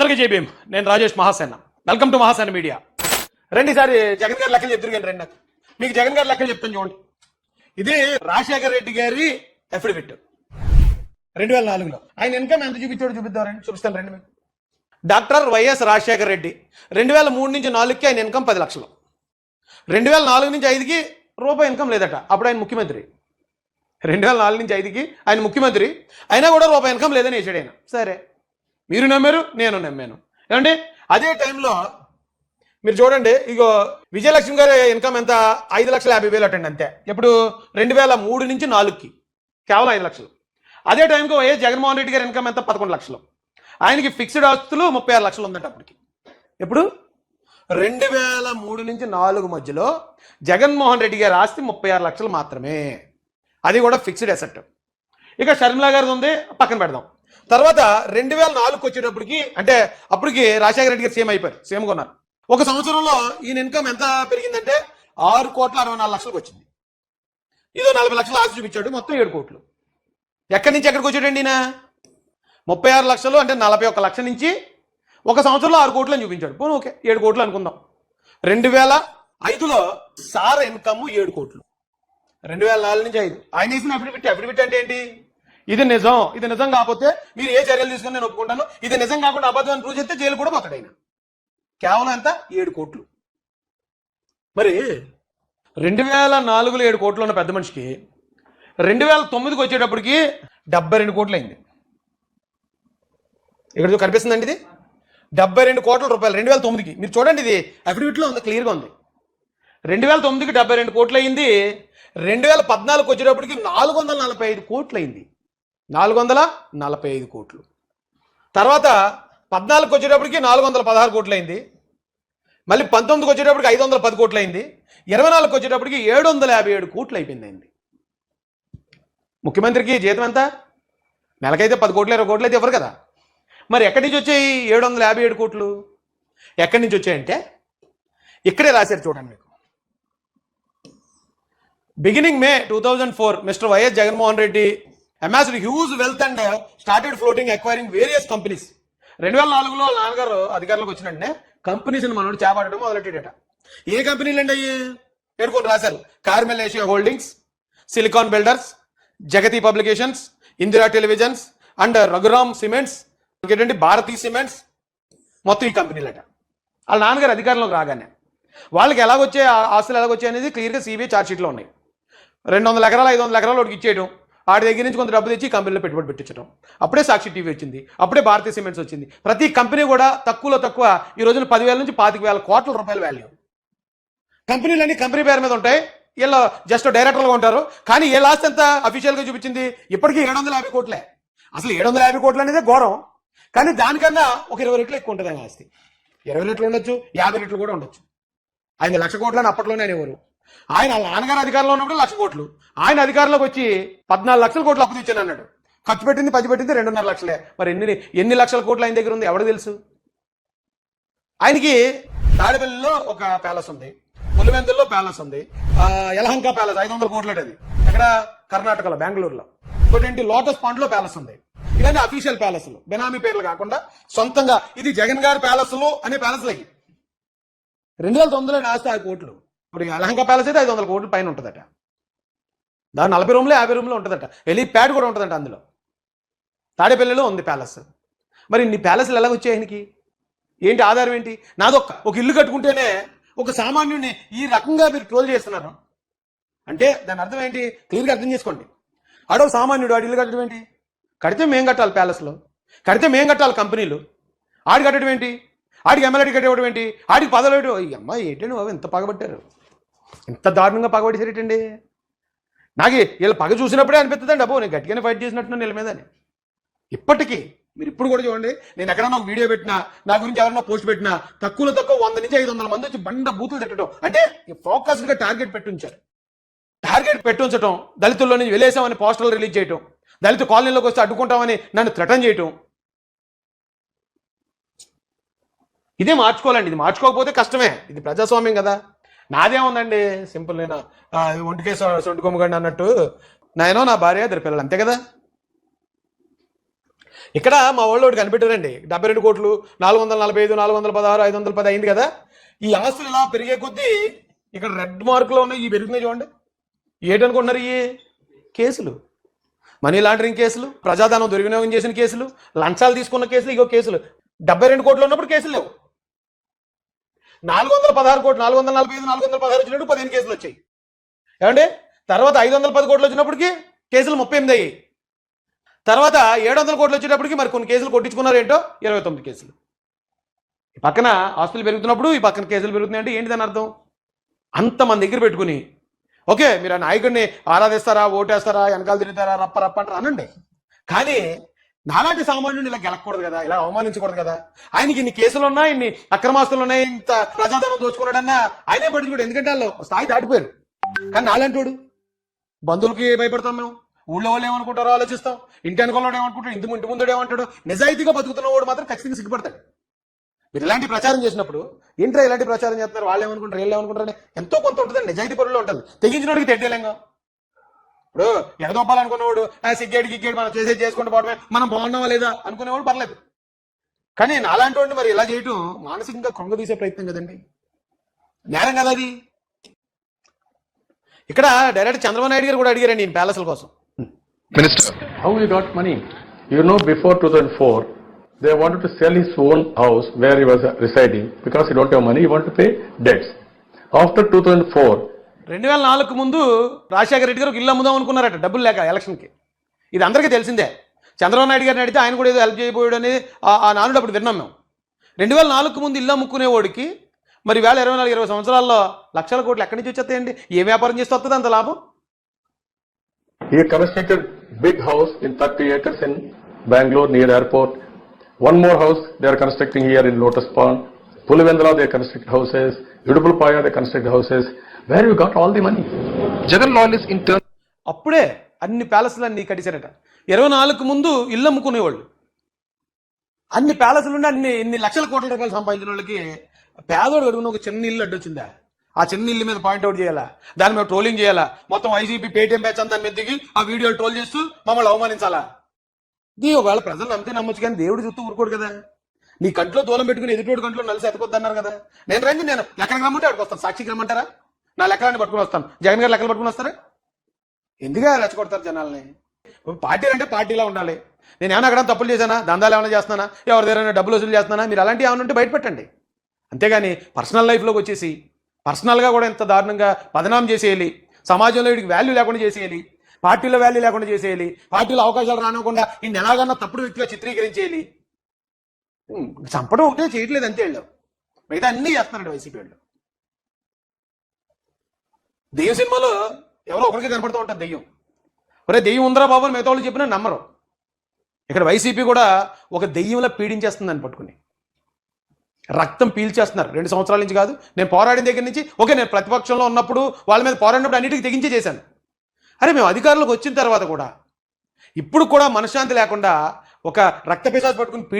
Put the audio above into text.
అందరికీ జై భీమ్. నేను Rajesh Mahasena. Welcome to Mahasena media. రండి సార్, జగన్ గారి లెక్కలు చెప్తారు కానీ రండి. నాకు మీకు జగన్ గారి లెక్కలు చెప్తాను చూడండి. ఇది రాజశేఖర రెడ్డి గారి అఫిడవిట్ 2004లో. ఆయన ఇన్కమ్ ఎంత చూపిస్తారండి, చూపిస్తాను రండి. మీకు డాక్టర్ వైఎస్ రాజశేఖర రెడ్డి 2003 నుంచి 4కి ఆయన ఇన్కమ్ 10 లక్షలు. 2004 నుంచి 5కి రూపాయి ఇన్కమ్ లేదట. అప్పుడు ఆయన ముఖ్యమంత్రి. 2004 నుంచి 5కి ఆయన ముఖ్యమంత్రి అయినా కూడా రూపాయి ఇన్కమ్ లేదని వేసాడు ఆయన. సరే, మీరు నమ్మారు, నేను నమ్మాను. ఏమండి, అదే టైంలో మీరు చూడండి, ఇగో విజయలక్ష్మి గారి ఇన్కమ్ ఎంత, 5,50,000 అటండి అంతే. ఇప్పుడు 2003 నుంచి 4కి కేవలం 5 లక్షలు. అదే టైంకి వైఎస్ జగన్మోహన్ రెడ్డి గారి ఇన్కమ్ ఎంత, 11 లక్షలు. ఆయనకి ఫిక్స్డ్ ఆస్తులు 36 లక్షలు ఉందంట అప్పటికి. ఎప్పుడు 2003 నుంచి 4 మధ్యలో జగన్మోహన్ రెడ్డి గారి ఆస్తి 36 లక్షలు మాత్రమే. అది కూడా ఫిక్స్డ్ అసెట్. ఇక షర్మిలా గారిది ఉంది, పక్కన పెడదాం. తర్వాత 2004కి వచ్చేటప్పటికి, అంటే అప్పటికి రాజశేఖర రెడ్డి గారు సీఎం అయిపోయారు, సీఎంగా ఉన్నారు. ఒక సంవత్సరంలో ఈయన ఇన్కమ్ ఎంత పెరిగిందంటే 6,64,00,000కి వచ్చింది. ఇదో 40 లక్షలు ఆస్తి చూపించాడు, మొత్తం 7 కోట్లు. ఎక్కడి నుంచి ఎక్కడికి వచ్చాడండి ఈయన? 36 లక్షలు అంటే 41 లక్షల నుంచి ఒక సంవత్సరంలో 6 కోట్లు అని చూపించాడు. పోనీ ఓకే, 7 కోట్లు అనుకుందాం. 2005లో సార్ ఇన్కమ్ 7 కోట్లు. 2004 నుంచి 5 ఆయన వేసిన అఫిడవిట్ అంటే ఏంటి? ఇది నిజం, ఇది నిజం కాకపోతే మీరు ఏ చర్యలు తీసుకుని నేను ఒప్పుకుంటాను, ఇది నిజం కాకుండా అబద్ధం అని ప్రూవ్ చేస్తే జైలు కూడా పోతాడు ఆయన. కేవలం ఎంత, 7 కోట్లు. మరి 2004లో 7 కోట్లు ఉన్న పెద్ద మనిషికి 2009కి వచ్చేటప్పటికి 72 కోట్లు అయింది. ఇక్కడ కనిపిస్తుందండి, ఇది 72 కోట్ల రూపాయలు 2009కి. మీరు చూడండి, ఇది అఫిడవిట్లో ఉంది, క్లియర్గా ఉంది. 2009కి 72 కోట్లు అయింది. 2014కి వచ్చేటప్పటికి 445 కోట్లు అయింది. 445 కోట్లు. తర్వాత 14కి వచ్చేటప్పటికి 416 కోట్లు అయింది. మళ్ళీ 19కి వచ్చేటప్పటికి 510 కోట్లు అయింది. 24కి వచ్చేటప్పటికి 757 కోట్లు అయిపోయింది. ముఖ్యమంత్రికి జీతం ఎంత? నెలకైతే 10 కోట్లు 20 కోట్లు అయితే ఇవ్వరు కదా. మరి ఎక్కడి నుంచి వచ్చాయి 757 కోట్లు? ఎక్కడి నుంచి వచ్చాయంటే ఇక్కడే రాశారు చూడండి మీకు. Beginning May 2004, Mr. YS Jaganmohan Reddy amassed huge wealth and started floating, acquiring various companies. 2004లో నాన్నగారు అధికారంలోకి వచ్చినట్టే కంపెనీస్ని మనోడు చేపట్టడం మొదలెట్టాడట. ఏ కంపెనీలు అండి అయ్యి పేర్కొని రాశారు? Carmel Asia Holdings, Silicon Builders, Jagati Publications, Indira Televisions and Raghuram Cements, ఇంకేంటంటే భారతీ సిమెంట్స్. మొత్తం ఈ కంపెనీలట. వాళ్ళ నాన్నగారు అధికారంలోకి రాగానే వాళ్ళకి ఎలాగొచ్చే ఆస్తులు ఎలాగొచ్చాయి అనేది క్లియర్గా సిబిఐ ఛార్జ్షీట్లో ఉన్నాయి. 200 ఎకరాలు 500 ఎకరాలు వాడికి ఇచ్చేయడం, వాడి దగ్గర నుంచి కొంత డబ్బు తెచ్చి కంపెనీలో పెట్టుబడి పెట్టించడం. అప్పుడే సాక్షి టీవీ వచ్చింది, అప్పుడే భారతీయ సిమెంట్స్ వచ్చింది. ప్రతి కంపెనీ కూడా తక్కువలో తక్కువ ఈ రోజున 10,000 నుంచి 25,000 కోట్ల రూపాయల వాల్యూ. కంపెనీలన్నీ కంపెనీ పేరు మీద ఉంటాయి, వీళ్ళు జస్ట్ డైరెక్టర్లుగా ఉంటారు. కానీ ఏ లాస్ట్ ఎంత అఫీషియల్గా చూపించింది? ఇప్పటికీ 750 కోట్లే. అసలు 750 కోట్లు అనేది ఘోరం. కానీ దానికన్నా ఒక 20 రెట్లు ఎక్కువ ఉంటుంది ఆయన ఆస్తి. 20 రెట్లు ఉండొచ్చు, 50 రెట్లు కూడా ఉండొచ్చు. ఆయన 1,00,000 కోట్లు అని అప్పట్లోనే అనేవారు. ఆయన నాన్నగారు అధికారంలో ఉన్నప్పుడు 1,00,000 కోట్లు. ఆయన అధికారంలోకి వచ్చి 14 లక్షల కోట్లు అప్పు తెచ్చాను అన్నాడు. ఖర్చు పెట్టింది 2.5 లక్షలే. మరి ఎన్ని లక్షల కోట్లు ఆయన దగ్గర ఉంది ఎవరికి తెలుసు? ఆయనకి తాడేపల్లిలో ఒక ప్యాలెస్ ఉంది, పులివెందుల్లో ప్యాలెస్ ఉంది, యలహంక ప్యాలెస్ 500 కోట్లు అది ఎక్కడ, కర్ణాటకలో బెంగళూరులో. ఇంకోటి లోటస్ పాండ్ లో ప్యాలెస్ ఉంది. ఇవన్నీ అఫీషియల్ ప్యాలెస్లు, బెనామీ పేర్లు కాకుండా సొంతంగా. ఇది జగన్ గారి ప్యాలెస్లు అనే ప్యాలెస్లకి 2009లో ఆస్తి 5 కోట్లు. ఇప్పుడు యలహంక ప్యాలెస్ అయితే 500 కోట్ల పైన ఉంటుందట. దాని 40 రూమ్లు 50 రూమ్లు ఉంటుందట. ఎలి ప్యాడ్ కూడా ఉంటుందంట అందులో. తాడేపల్లిలో ఉంది ప్యాలెస్. మరి ఇన్ని ప్యాలెస్లు ఎలా వచ్చాయి ఆయనకి? ఏంటి ఆధారం ఏంటి? ఒక ఇల్లు కట్టుకుంటేనే ఒక సామాన్యుడిని ఈ రకంగా మీరు ట్రోల్ చేస్తున్నారు అంటే దాని అర్థం ఏంటి? క్లియర్గా అర్థం చేసుకోండి. ఆడో సామాన్యుడు, ఆడి ఇల్లు కట్టడం ఏంటి? కడితే మేం కట్టాలి ప్యాలెస్లో, కడితే మేం కట్టాలి కంపెనీలు. ఆడి కట్టడం ఏంటి? ఆడికి ఎమ్మెల్యేకి కట్టేవడం ఏంటి? ఆడికి పదవేయడం. ఈ అమ్మాయి ఏంటండి బాబు ఎంత పగబట్టారు, ఎంత దారుణంగా పగబట్టేసేటండి. నాకు వీళ్ళ పగ చూసినప్పుడే అనిపిస్తుందండి, అబ్బో నేను గట్టిగానే ఫైట్ చేసినట్టు వీళ్ళ మీదని. ఇప్పటికీ మీరు ఇప్పుడు కూడా చూడండి, నేను ఎక్కడన్నా ఒక వీడియో పెట్టినా, నా గురించి ఎవరన్నా పోస్ట్ పెట్టినా తక్కువ 100 నుంచి 500 మంది వచ్చి బండ బూతులు తిట్టడం. అంటే ఫోకస్డ్గా టార్గెట్ పెట్టుంచడం, దళితుల్లో నుంచి వెలేసామని పోస్టర్లు రిలీజ్ చేయటం, దళిత కాలనీలోకి వస్తే అడ్డుకుంటామని నన్ను థ్రెటన్ చేయటం. ఇదే మార్చుకోవాలండి. ఇది మార్చుకోకపోతే కష్టమే. ఇది ప్రజాస్వామ్యం కదా. నాదేముందండి, సింపుల్. నేను ఒంటికే సొంటి కొమ్మగండి అన్నట్టు, నేను నా భార్య 2 పిల్లలు, అంతే కదా. ఇక్కడ మా వాళ్ళు ఒకటి కనిపెట్టారండి, 72 కోట్లు, 445, 416, 510 అయింది కదా. ఈ ఆస్తులు ఇలా పెరిగే కొద్దీ ఇక్కడ రెడ్ మార్కులో ఉన్నాయి, ఈ పెరుగుతున్నాయి చూడండి. ఏంటనుకుంటున్నారు? ఈ కేసులు, మనీ లాండరింగ్ కేసులు, ప్రజాధనం దుర్వినియోగం చేసిన కేసులు, లంచాలు తీసుకున్న కేసులు, ఇగో కేసులు. 72 కోట్లు ఉన్నప్పుడు కేసులు లేవు. 416 కోట్లు, 445, 416 వచ్చినప్పుడు 15 కేసులు వచ్చాయి. ఏమంటే తర్వాత 510 కోట్లు వచ్చినప్పటికీ కేసులు 38 అయ్యాయి. తర్వాత 700 కోట్లు వచ్చేటప్పటికి మరి కొన్ని కేసులు కొట్టించుకున్నారు ఏంటో 29 కేసులు. ఈ పక్కన ఆస్తులు పెరుగుతున్నప్పుడు ఈ పక్కన కేసులు పెరుగుతున్నాయంటే ఏంటి దాని అర్థం? అంత మన దగ్గర పెట్టుకుని ఓకే మీరు ఆ నాయకుడిని ఆరాధిస్తారా, ఓటేస్తారా, వెనకాల తిరుగుతారా, రప్ప రప్ప అంటారా అనండి. కానీ నాలాంటి సామాన్యుని ఇలా గెలకూడదు కదా, ఇలా అవమానించకూడదు కదా. ఆయనకి ఇన్ని కేసులు ఉన్నాయి, ఇన్ని అక్రమాస్తులు ఉన్నాయి, ఇంత ప్రజాధనం దోచుకున్నాడన్నా ఆయనే పట్టించుకోడు, ఎందుకంటే వాళ్ళు స్థాయి దాటిపోయారు. కానీ నాలాంటి వాడు, బంధువులకి భయపడతాం మేము, ఊళ్ళో వాళ్ళు ఏమనుకుంటారో ఆలోచిస్తాం, ఇంటి అనుకోవాడు ఏమనుకుంటాడు, ఇంటి ముందు ఏమంటాడు, నిజాయితీగా బతుకుతున్న వాడు మాత్రం ఖచ్చితంగా సిగ్గుపడతాడు. మీరు ఇలాంటి ప్రచారం చేసినప్పుడు ఏంట్రా ఇలాంటి ప్రచారం చేస్తున్నారు, వాళ్ళు ఏమనుకుంటారు, వీళ్ళు ఏమనుకుంటారు, ఎంతో కొంత ఉంటుంది, నిజాయితీ పరుల్లో ఉంటుంది. తెగించినోడికి తెడ్డేలేంగా. ఇప్పుడు ఎగదొప్పాలనుకున్నవాడు సిగ్గేడు గిగ్గేడు మనం చేసేది చేసుకుంటూ పోవడమే, మనం బాగున్నావా లేదా అనుకునేవాడు పర్లేదు. కానీ నాలాంటి వాడిని మరి ఇలా చేయటం మానసికంగా కృంగదీసే ప్రయత్నం కదండి, నేరం కదా అది. ఇక్కడ డైరెక్ట్ చంద్రబాబు నాయుడు గారు కూడా అడిగారండి ఈయన ప్యాలెస్ల కోసం. Minister, how you got money? You know, before 2004, they wanted to sell his own house where he was residing because he don't have money, he wanted to pay debts. After 2004, 2004 ముందు రాజశేఖర రెడ్డి గారు ఒక ఇల్లు అమ్ముదాం అనుకున్నారట, డబ్బులు లేక ఎలక్షన్కి. ఇది అందరికీ తెలిసిందే. చంద్రబాబు నాయుడు గారిని అడిగితే ఆయన కూడా ఏదో హెల్ప్ చేయబోయాడు అనేది ఆ నానుడు అప్పుడు విన్నాం మేము. 2004 ముందు ఇల్లు అమ్ముకునేవాడికి మరి 2024-20 సంవత్సరాల్లో లక్షల కోట్లు ఎక్కడి నుంచి వచ్చేస్తాయండి? ఏ వ్యాపారం చేస్తే వస్తుంది అంత లాభం? he constructed big house in 30 acres in Bangalore near airport. One more house they are constructing here in Lotus Pond. Pulivendra they construct houses. Udupalpaya they construct houses. Where you got all the money? Jagan loyalist in turn. అప్పుడే అన్ని ప్యాలెస్లు అన్ని కట్టించారట. 24 ముందు ఇల్లు అమ్ముకునేవాళ్ళు, అన్ని ప్యాలెస్లు ఉండి ఇన్ని లక్షల కోట్ల రూపాయలు సంపాదించిన వాళ్ళకి పేదోడు అడుగున ఒక చిన్న ఇల్లు అడ్డొచ్చిందా? ఆ చిన్న ఇల్లు మీద పాయింట్అవుట్ చేయాలా, దాని మీద ట్రోలింగ్ చేయాలా, మొత్తం వైసీపీ పేటీఎం బ్యాచ్ అంతా దాని మీద దిగి ఆ వీడియోలు ట్రోల్ చేస్తూ మమ్మల్ని అవమానించాలా? ఇది ఒకవేళ ప్రజలు నమ్మితే నమ్మొచ్చు, కానీ దేవుడు చూస్తూ ఊరుకోడు కదా. నీ కంట్లో దూలం పెట్టుకుని ఎదుటోడి కంట్లో నలిసి ఎతకొద్దన్నారు కదా. నేను లెక్కడికి రమ్మంటే అక్కడికి వస్తాను, సాక్షికి రమ్మంటారా? నా లెక్కలన్నీ పట్టుకుని వస్తాను. జగన్ గారు లెక్కలు పట్టుకుని వస్తారా? ఎందుగా రెచ్చగొడతారు జనాల్ని? పార్టీలు అంటే పార్టీలా ఉండాలి. నేను ఏమైనా అక్కడ తప్పులు చేశానా, దందాలు ఏమైనా చేస్తున్నానా, ఎవరి దగ్గర డబ్బులు వసూలు చేస్తున్నానా, మీరు అలాంటివి ఏమైనా ఉంటే బయటపెట్టండి. అంతేగాని పర్సనల్ లైఫ్లోకి వచ్చేసి పర్సనల్గా కూడా ఎంత దారుణంగా బదనాం చేసేయాలి, సమాజంలో వీడికి వాల్యూ లేకుండా చేసేయాలి, పార్టీలో వాల్యూ లేకుండా చేసేయాలి, పార్టీలో అవకాశాలు రానివ్వకుండా ఈయన ఎలాగన్నా తప్పుడు వ్యక్తిగా చిత్రీకరించేయాలి. చంపడం ఒకటే చేయట్లేదు అంతే, వాళ్ళు మిగతా అన్నీ చేస్తున్నారండి వైసీపీ వాళ్ళు. దెయ్యం సినిమాలో ఎవరో ఒకరికి కనపడుతూ ఉంటుంది దెయ్యం. ఒరే దెయ్యం ఉందరా బాబు అని మిగతా వాళ్ళు చెప్పినా నమ్మరు. ఇక్కడ వైసీపీ కూడా ఒక దెయ్యంలా పీడించేస్తుందని పట్టుకుని రక్తం పీల్చేస్తున్నారు. 2 సంవత్సరాల నుంచి కాదు, నేను పోరాడిన దగ్గర నుంచి. ఓకే, నేను ప్రతిపక్షంలో ఉన్నప్పుడు వాళ్ళ మీద పోరాడినప్పుడు అన్నిటికీ తెగించే చేశాను. అరే మేము అధికారంలోకి వచ్చిన తర్వాత కూడా ఇప్పుడు కూడా మనశ్శాంతి లేకుండా ఒక రక్త పిశాచ్ పట్టుకుని